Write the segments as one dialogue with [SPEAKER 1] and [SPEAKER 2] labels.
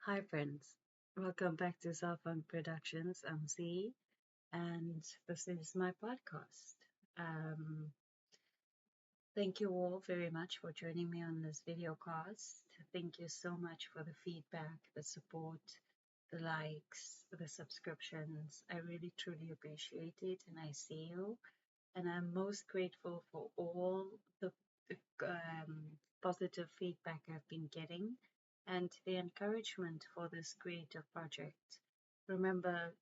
[SPEAKER 1] Hi, friends. Welcome back to Cell Phone Productions. I'm Z, and this is my podcast. Um, Thank you all very much for joining me on this video cast. Thank you so much for the feedback, the support, the likes, the subscriptions. I really truly appreciate it, and I see you. And I'm most grateful for all the positive feedback I've been getting and the encouragement for this creative project. Remember,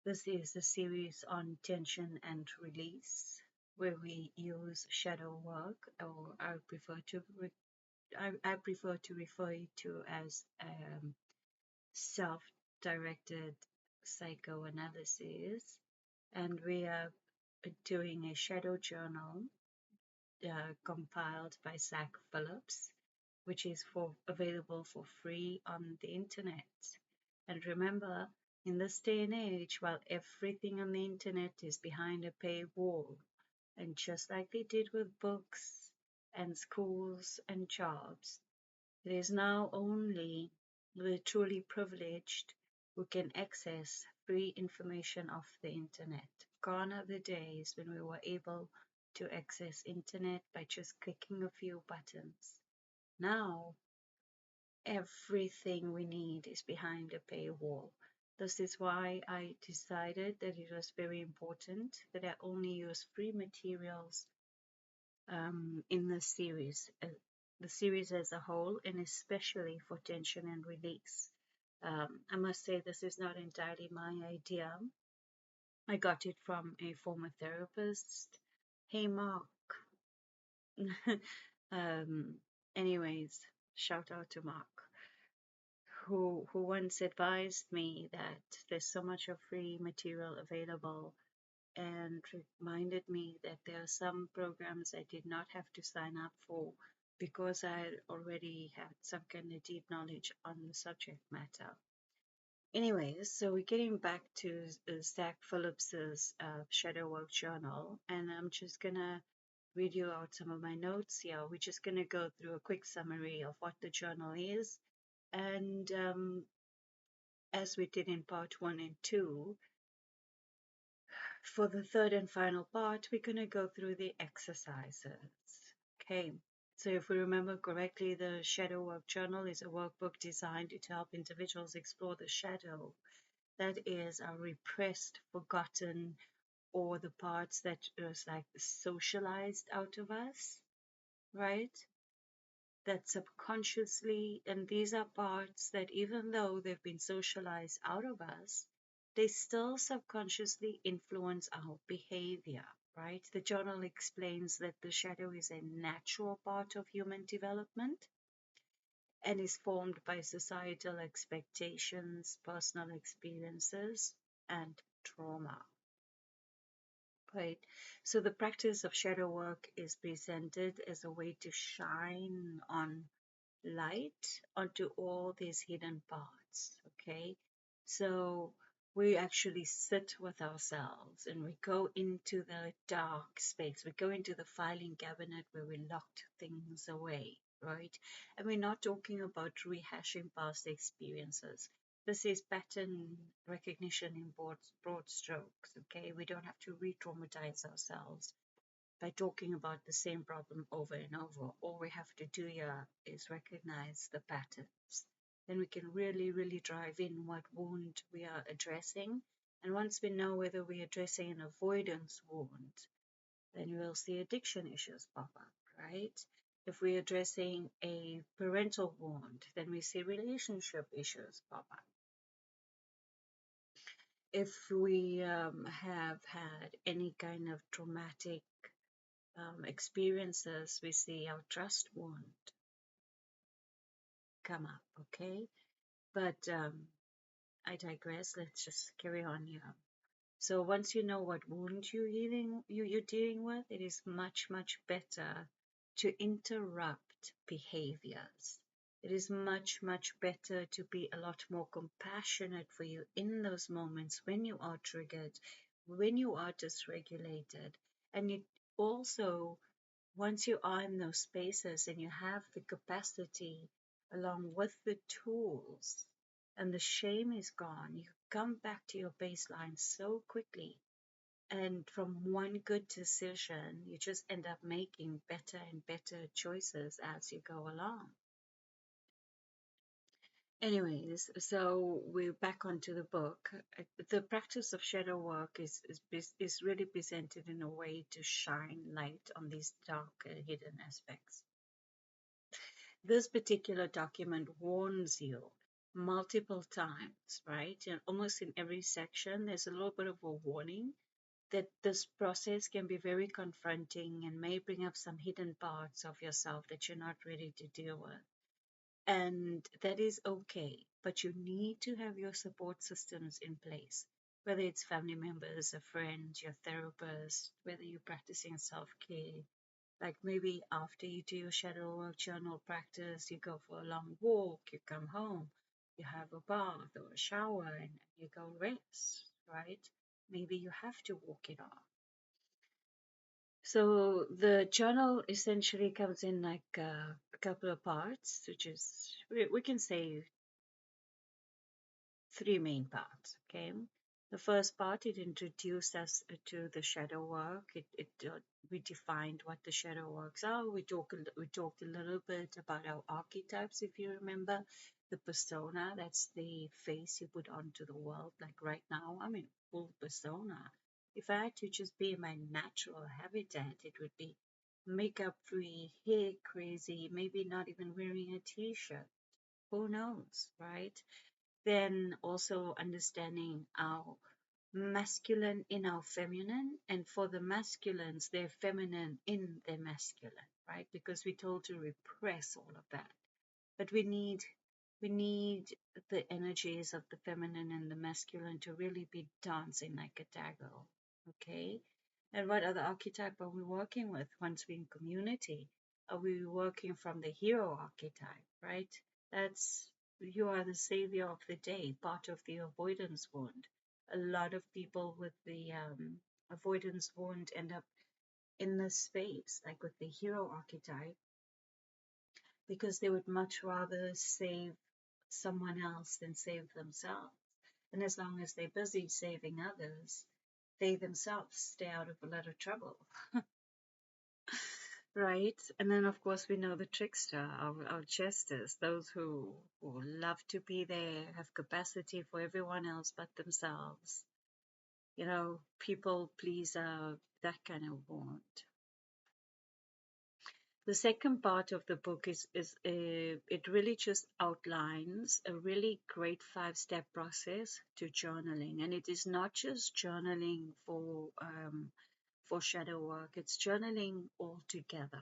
[SPEAKER 1] this is a series on tension and release, where we use shadow work, or I prefer to refer to as self-directed psychoanalysis, and we are doing a shadow journal compiled by Zach Phillips, which is available for free on the internet. And remember, in this day and age, while everything on the internet is behind a paywall, and just like they did with books and schools and jobs, it is now only the truly privileged who can access free information off the internet. Gone are the days when we were able to access internet by just clicking a few buttons. Now, everything we need is behind a paywall. This is why I decided that it was very important that I only use free materials in the series as a whole, and especially for tension and release. I must say this is not entirely my idea. I got it from a former therapist. Hey, Mark. um, anyways, shout out to Mark, who once advised me that there's so much of free material available, and reminded me that there are some programs I did not have to sign up for because I already had some kind of deep knowledge on the subject matter. Anyways, so we're getting back to Zach Phillips's Shadow Work Journal, and I'm just gonna read you out some of my notes here. We're just gonna go through a quick summary of what the journal is, and as we did in part 1 and 2, for the third and final part, we're going to go through the exercises. Okay, so if we remember correctly, the Shadow Work Journal is a workbook designed to help individuals explore the shadow that is our repressed, forgotten, or the parts that was like socialized out of us, right? That subconsciously, and these are parts that even though they've been socialized out of us, they still subconsciously influence our behavior, right? The journal explains that the shadow is a natural part of human development and is formed by societal expectations, personal experiences, and trauma. Right. So the practice of shadow work is presented as a way to shine on light onto all these hidden parts. Okay, so we actually sit with ourselves and we go into the dark space. We go into the filing cabinet where we locked things away, right? And we're not talking about rehashing past experiences. This is pattern recognition in broad strokes. Okay, we don't have to re-traumatize ourselves by talking about the same problem over and over. All we have to do here is recognize the patterns. Then we can really, really drive in what wound we are addressing. And once we know whether we're addressing an avoidance wound, then we'll see addiction issues pop up, right? If we're addressing a parental wound, then we see relationship issues pop up. If we have had any kind of traumatic experiences, we see our trust wound come up, okay? But I digress. Let's just carry on here. So once you know what wound you're dealing with, it is much, much better to interrupt behaviors. It is much, much better to be a lot more compassionate for you in those moments when you are triggered, when you are dysregulated. And it also, once you are in those spaces and you have the capacity along with the tools, and the shame is gone, you come back to your baseline so quickly. And from one good decision, you just end up making better and better choices as you go along. Anyways, so we're back onto the book. The practice of shadow work is really presented in a way to shine light on these dark hidden aspects. This particular document warns you multiple times, right? And almost in every section, there's a little bit of a warning that this process can be very confronting and may bring up some hidden parts of yourself that you're not ready to deal with. And that is okay, but you need to have your support systems in place, whether it's family members, a friend, your therapist, whether you're practicing self care. Like maybe after you do your shadow work journal practice, you go for a long walk, you come home, you have a bath or a shower, and you go rest, right? Maybe you have to walk it off. So the journal essentially comes in like a couple of parts, which is, we can say three main parts. Okay, the first part, it introduced us to the shadow work. We defined what the shadow works are. We talked a little bit about our archetypes, if you remember, the persona. That's the face you put onto the world. Like right now, I'm in full persona. If I had to just be in my natural habitat, it would be makeup free, hair crazy, maybe not even wearing a t-shirt. Who knows, right? Then also understanding our masculine in our feminine, and for the masculines, they're feminine in their masculine, right? Because we're told to repress all of that. But we need the energies of the feminine and the masculine to really be dancing like a tango. Okay? And what other archetype are we working with once we're in community? Are we working from the hero archetype, right? That's, you are the savior of the day, part of the avoidance wound. A lot of people with the avoidance wound end up in this space, like with the hero archetype, because they would much rather save someone else than save themselves. And as long as they're busy saving others, they themselves stay out of a lot of trouble, right? And then, of course, we know the trickster, our jesters, those who love to be there, have capacity for everyone else but themselves. You know, people pleaser, that kind of want. The second part of the book is it really just outlines a really great 5-step process to journaling, and it is not just journaling for shadow work; it's journaling altogether.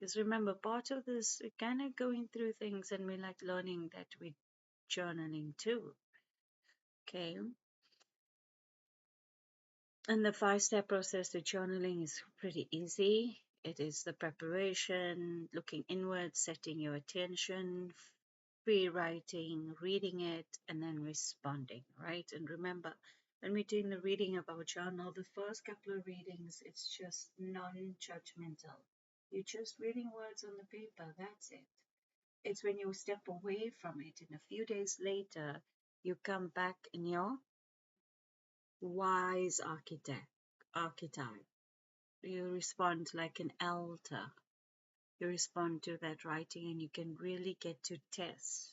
[SPEAKER 1] Because remember, part of this, we're kind of going through things, and we like learning that we're journaling too. Okay, and the 5-step process to journaling is pretty easy. It is the preparation, looking inward, setting your attention, free writing, reading it, and then responding, right? And remember, when we're doing the reading of our journal, the first couple of readings, it's just non-judgmental. You're just reading words on the paper, that's it. It's when you step away from it and a few days later, you come back in your wise archetype. You respond like an elder. You respond to that writing, and you can really get to test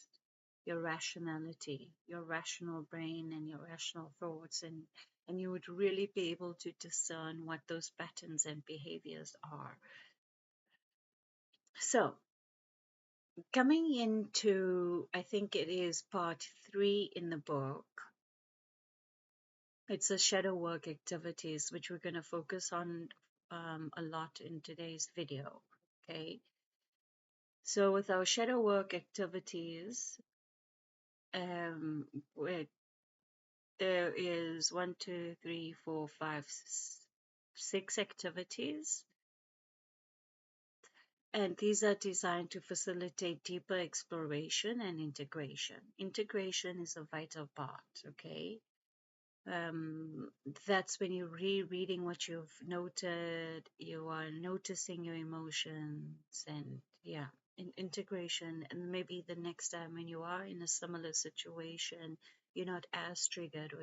[SPEAKER 1] your rationality, your rational brain, and your rational thoughts, and you would really be able to discern what those patterns and behaviors are. So, coming into, I think it is part 3 in the book, it's a shadow work activities, which we're going to focus on a lot in today's video. Okay, so with our shadow work activities, where there is 1, 2, 3, 4, 5, 6 activities, and these are designed to facilitate deeper exploration and integration. Integration is a vital part. Okay, that's when you're rereading what you've noted, you are noticing your emotions, and yeah, in integration, and maybe the next time when you are in a similar situation, you're not as triggered, or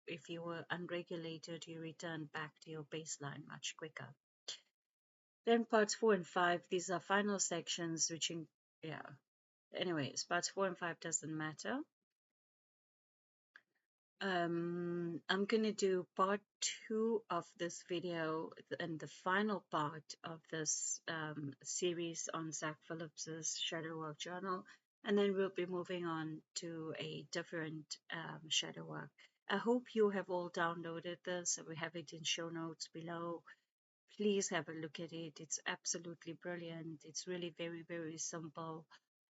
[SPEAKER 1] if you were unregulated, you return back to your baseline much quicker. Then parts 4 and 5, these are final sections, yeah. Anyways, parts 4 and 5 doesn't matter. I'm gonna do part 2 of this video and the final part of this series on Zach Phillips's shadow work journal, and then we'll be moving on to a different shadow work. I hope you have all downloaded this. We have it in show notes below. Please have a look at it. It's absolutely brilliant. It's really very, very simple.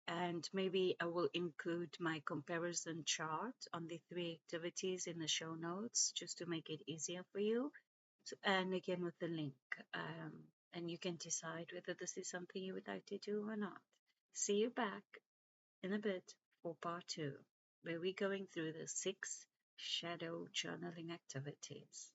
[SPEAKER 1] And maybe I will include my comparison chart on the 3 activities in the show notes just to make it easier for you. So, and again with the link. And you can decide whether this is something you would like to do or not. See you back in a bit for part 2, where we're going through the 6 shadow journaling activities.